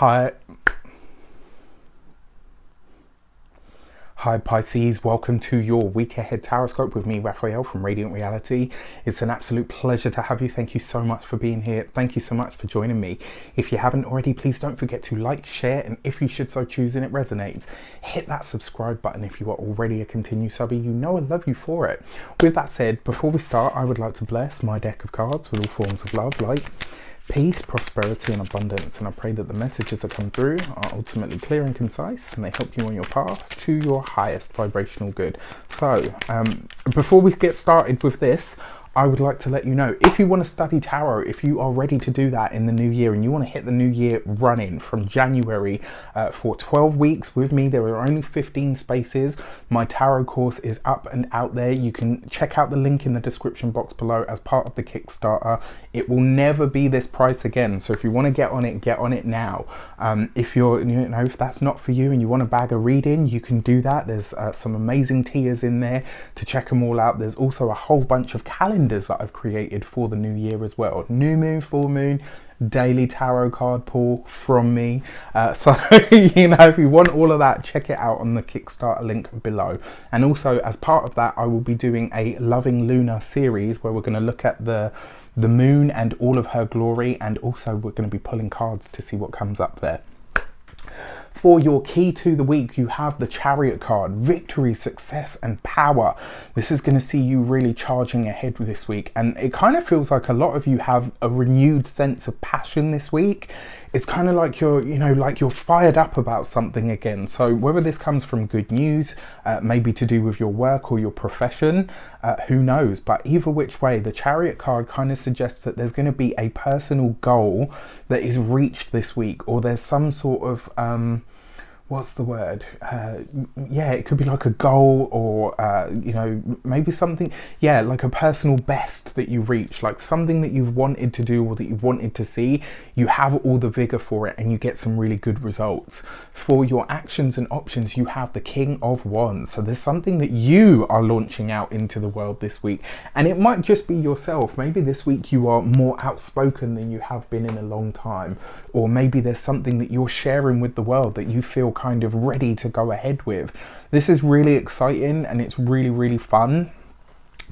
Hi. Hi Pisces, welcome to your week ahead taroscope with me, Raphael from Radiant Reality. It's an absolute pleasure to have you. Thank you so much for being here. Thank you so much for joining me. If you haven't already, please don't forget to like, share, and if you should so choose and it resonates, hit that subscribe button if you are already a continued subby. You know I love you for it. With that said, before we start, I would like to bless my deck of cards with all forms of love, light, peace, prosperity and abundance, and I pray that the messages that come through are ultimately clear and concise and they help you on your path to your highest vibrational good. So before we get started with this, I would like to let you know, if you want to study tarot, if you are ready to do that in the new year and you want to hit the new year running from January for 12 weeks with me, there are only 15 spaces. My tarot course is up and out there. You can check out the link in the description box below as part of the Kickstarter. It will never be this price again. So if you want to get on it now. If you're, if that's not for you and you want to bag a reading, you can do that. There's some amazing tiers in there to check them all out. There's also a whole bunch of calendars that I've created for the new year as well. New moon, full moon, daily tarot card pull from me. So, if you want all of that, check it out on the Kickstarter link below. And also as part of that, I will be doing a Loving Lunar series where we're going to look at the moon and all of her glory. And also we're going to be pulling cards to see what comes up there. For your key to the week, you have the Chariot card, victory, success and power. This is going to see you really charging ahead this week. And it kind of feels like a lot of you have a renewed sense of passion this week. It's kind of like you're, like you're fired up about something again. So whether this comes from good news, maybe to do with your work or your profession, who knows? But either which way, the Chariot card kind of suggests that there's going to be a personal goal that is reached this week, or there's some sort of what's the word? Yeah, it could be like a goal or, maybe something, like a personal best that you reach, like something that you've wanted to do or that you've wanted to see. You have all the vigor for it and you get some really good results. For your actions and options, you have the King of Wands. So there's something that you are launching out into the world this week. And it might just be yourself. Maybe this week you are more outspoken than you have been in a long time. Or maybe there's something that you're sharing with the world that you feel kind of ready to go ahead with. This is really exciting and it's really, really fun,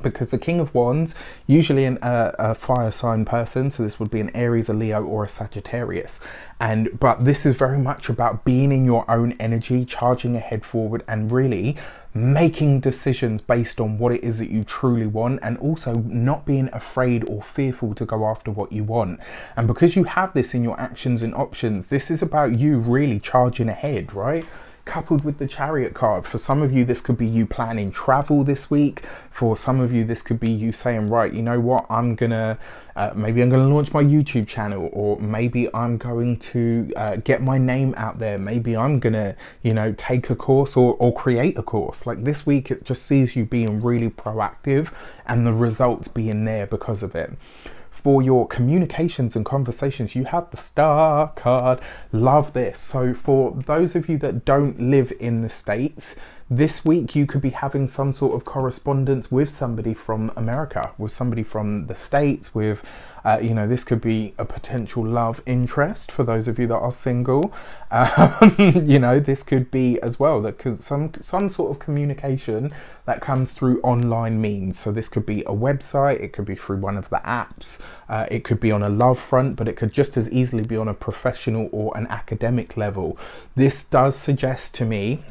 because the King of Wands, usually a fire sign person, so this would be an Aries, a Leo or a Sagittarius, but this is very much about being in your own energy, charging ahead forward and really making decisions based on what it is that you truly want, and also not being afraid or fearful to go after what you want. And because you have this in your actions and options, this is about you really charging ahead, right? Coupled with the Chariot card, for some of you this could be you planning travel this week. For some of you this could be you saying, right, you know what, I'm gonna maybe I'm gonna launch my YouTube channel, or maybe I'm going to get my name out there, maybe I'm gonna take a course or create a course. Like this week it just sees you being really proactive and the results being there because of it. For your communications and conversations, you have the Star card. Love this. So for those of you that don't live in the States, this week you could be having some sort of correspondence with somebody from America, with somebody from the States, with this could be a potential love interest for those of you that are single. This could be as well that because some sort of communication that comes through online means. So this could be a website, it could be through one of the apps, it could be on a love front, but it could just as easily be on a professional or an academic level. This does suggest to me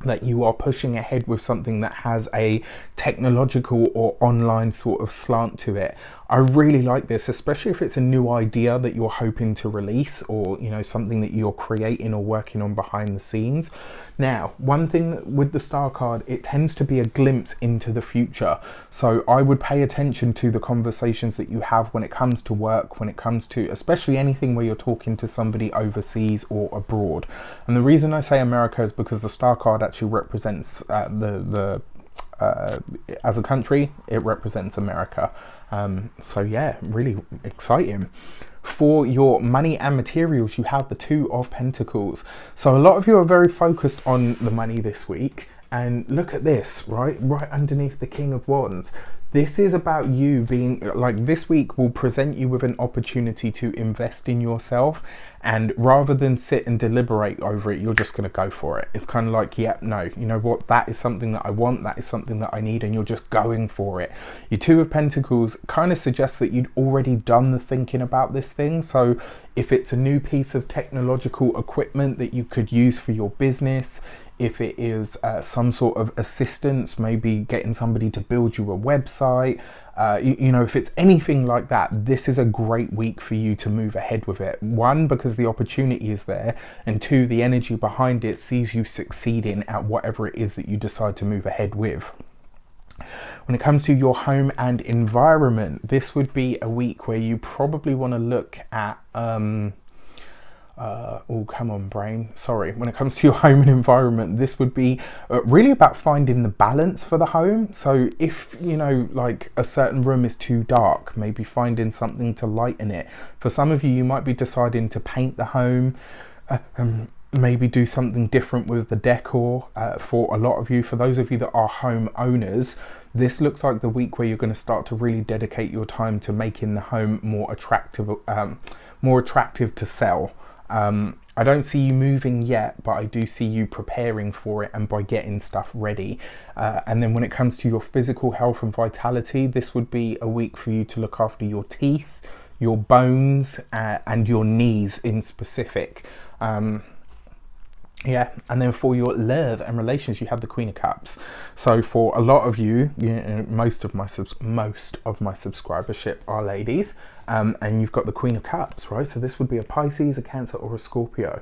that you are pushing ahead with something that has a technological or online sort of slant to it. I really like this, especially if it's a new idea that you're hoping to release, or something that you're creating or working on behind the scenes. Now, one thing with the Star card, it tends to be a glimpse into the future. So I would pay attention to the conversations that you have when it comes to work, when it comes to especially anything where you're talking to somebody overseas or abroad. And the reason I say America is because the Star card actually represents as a country, it represents America. So yeah, really exciting. For your money and materials, you have the Two of Pentacles. So a lot of you are very focused on the money this week, and look at this, right underneath the King of Wands. This is about you being like, this week will present you with an opportunity to invest in yourself, and rather than sit and deliberate over it, you're just going to go for it. It's kind of like, yeah, no, you know what, that is something that I want, that is something that I need, and you're just going for it. Your Two of Pentacles kind of suggests that you'd already done the thinking about this thing. So if it's a new piece of technological equipment that you could use for your business, if it is some sort of assistance, maybe getting somebody to build you a website, you know, if it's anything like that, this is a great week for you to move ahead with it. One, because the opportunity is there, and two, the energy behind it sees you succeeding at whatever it is that you decide to move ahead with. When it comes to your home and environment, this would be a week where you probably want to look at oh, come on, brain. Sorry. When it comes to your home and environment, this would be really about finding the balance for the home. So if, you know, like a certain room is too dark, maybe finding something to lighten it. For some of you, you might be deciding to paint the home, maybe do something different with the decor. For a lot of you, for those of you that are home owners, this looks like the week where you're going to start to really dedicate your time to making the home more attractive to sell. I don't see you moving yet, but I do see you preparing for it and by getting stuff ready. And then when it comes to your physical health and vitality, this would be a week for you to look after your teeth, your bones, and your knees in specific. Yeah, and then for your love and relations, you have the Queen of Cups. So for a lot of you, most of my subscribership are ladies, and you've got the Queen of Cups, right? So this would be a Pisces, a Cancer, or a Scorpio.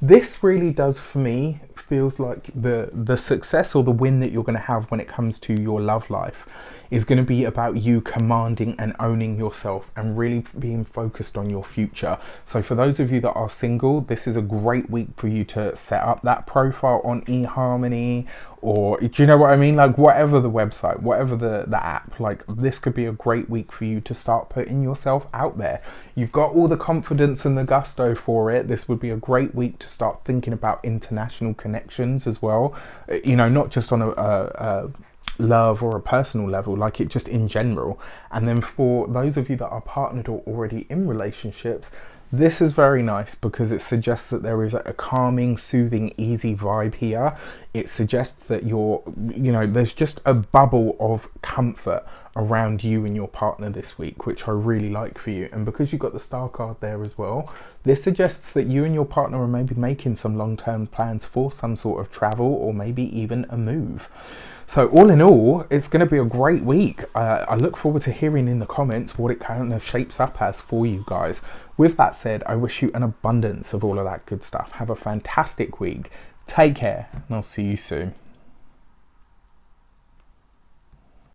This really does, for me, feels like the success or the win that you're going to have when it comes to your love life is going to be about you commanding and owning yourself and really being focused on your future. So for those of you that are single, this is a great week for you to set up that profile on eHarmony, or do you know what I mean? Like whatever the website, whatever the app, like this could be a great week for you to start putting yourself out there. You've got all the confidence and the gusto for it. This would be a great week to start thinking about international connections as well. You know, not just on a love or a personal level, like it just in general. And then for those of you that are partnered or already in relationships, this is very nice because it suggests that there is a calming, soothing, easy vibe here. It suggests that there's just a bubble of comfort around you and your partner this week, which I really like for you. And because you've got the Star card there as well, this suggests that you and your partner are maybe making some long-term plans for some sort of travel or maybe even a move. So all in all, it's going to be a great week. I look forward to hearing in the comments what it kind of shapes up as for you guys. With that said, I wish you an abundance of all of that good stuff. Have a fantastic week. Take care, and I'll see you soon.